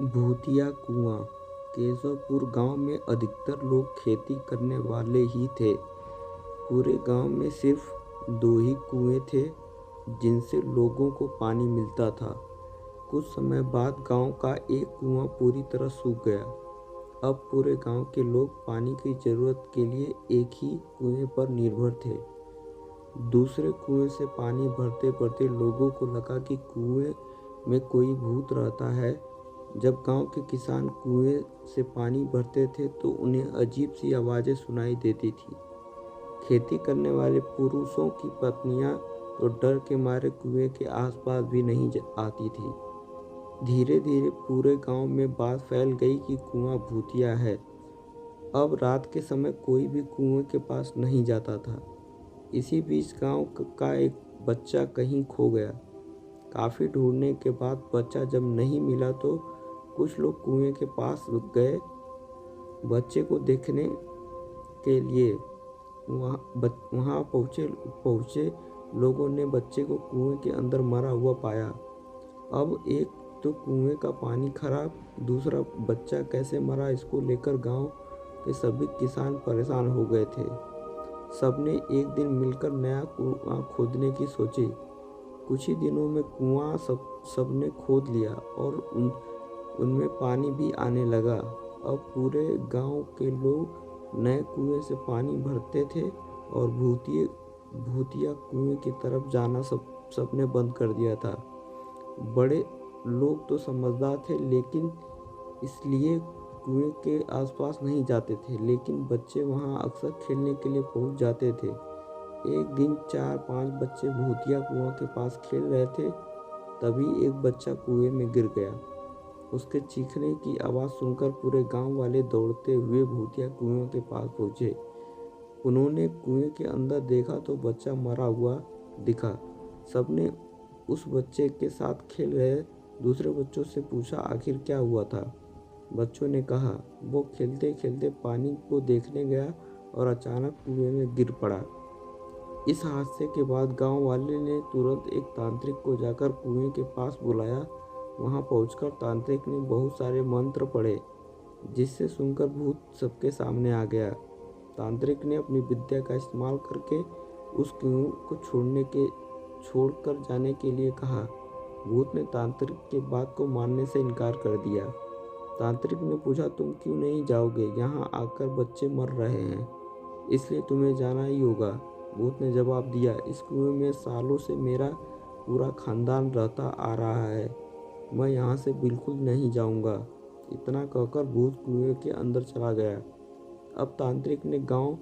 भूतिया कुआं। केशवपुर गांव में अधिकतर लोग खेती करने वाले ही थे। पूरे गांव में सिर्फ 2 ही कुएं थे जिनसे लोगों को पानी मिलता था। कुछ समय बाद गांव का एक कुआं पूरी तरह सूख गया। अब पूरे गांव के लोग पानी की जरूरत के लिए एक ही कुएं पर निर्भर थे। दूसरे कुएं से पानी भरते भरते लोगों को लगा कि कुएं में कोई भूत रहता है। जब गांव के किसान कुएं से पानी भरते थे तो उन्हें अजीब सी आवाज़ें सुनाई देती थी। खेती करने वाले पुरुषों की पत्नियां तो डर के मारे कुएं के आसपास भी नहीं आती थी। धीरे धीरे पूरे गांव में बात फैल गई कि कुआं भूतिया है। अब रात के समय कोई भी कुएं के पास नहीं जाता था। इसी बीच गांव का एक बच्चा कहीं खो गया। काफ़ी ढूंढने के बाद बच्चा जब नहीं मिला तो कुछ लोग कुएं के पास गए। बच्चे को देखने के लिए वहाँ पहुँचे लोगों ने बच्चे को कुएं के अंदर मरा हुआ पाया। अब एक तो कुएं का पानी खराब, दूसरा बच्चा कैसे मरा, इसको लेकर गांव के सभी किसान परेशान हो गए थे। सबने एक दिन मिलकर नया कुआं खोदने की सोची। कुछ ही दिनों में कुआं सबने खोद लिया और उनमें पानी भी आने लगा। अब पूरे गांव के लोग नए कुएं से पानी भरते थे और भूतिया कुएं की तरफ जाना सबने बंद कर दिया था। बड़े लोग तो समझदार थे लेकिन इसलिए कुएं के आसपास नहीं जाते थे, लेकिन बच्चे वहां अक्सर खेलने के लिए पहुंच जाते थे। एक दिन 4-5 बच्चे भूतिया कुआं के पास खेल रहे थे। तभी एक बच्चा कुएं में गिर गया। उसके चीखने की आवाज़ सुनकर पूरे गांव वाले दौड़ते हुए भूतिया कुएं के पास पहुंचे। उन्होंने कुएं के अंदर देखा तो बच्चा मरा हुआ दिखा। सबने उस बच्चे के साथ खेल रहे दूसरे बच्चों से पूछा आखिर क्या हुआ था। बच्चों ने कहा वो खेलते खेलते पानी को देखने गया और अचानक कुएं में गिर पड़ा। इस हादसे के बाद गांव वाले ने तुरंत एक तांत्रिक को जाकर कुएं के पास बुलाया। वहां पहुंचकर तांत्रिक ने बहुत सारे मंत्र पढ़े, जिससे सुनकर भूत सबके सामने आ गया। तांत्रिक ने अपनी विद्या का इस्तेमाल करके उस कुएं को छोड़कर जाने के लिए कहा। भूत ने तांत्रिक के बात को मानने से इनकार कर दिया। तांत्रिक ने पूछा तुम क्यों नहीं जाओगे, यहाँ आकर बच्चे मर रहे हैं, इसलिए तुम्हें जाना ही होगा। भूत ने जवाब दिया इस कुएं में सालों से मेरा पूरा खानदान रहता आ रहा है, मैं यहाँ से बिल्कुल नहीं जाऊँगा। इतना कहकर भूत कुएं के अंदर चला गया। अब तांत्रिक ने गांव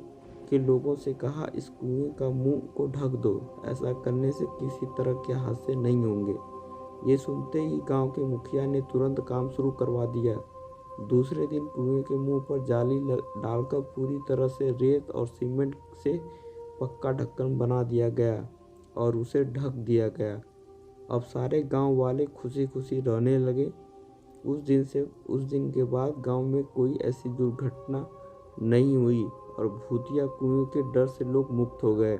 के लोगों से कहा इस कुएं का मुंह को ढक दो, ऐसा करने से किसी तरह के हादसे नहीं होंगे। ये सुनते ही गांव के मुखिया ने तुरंत काम शुरू करवा दिया। दूसरे दिन कुएं के मुंह पर जाली डालकर पूरी तरह से रेत और सीमेंट से पक्का ढक्कन बना दिया गया और उसे ढक दिया गया। अब सारे गांव वाले खुशी खुशी रहने लगे। उस दिन के बाद गांव में कोई ऐसी दुर्घटना नहीं हुई और भूतिया कुएं के डर से लोग मुक्त हो गए।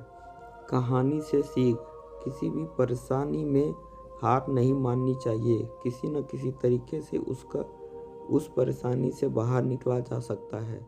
कहानी से सीख, किसी भी परेशानी में हार नहीं माननी चाहिए। किसी न किसी तरीके से उस परेशानी से बाहर निकला जा सकता है।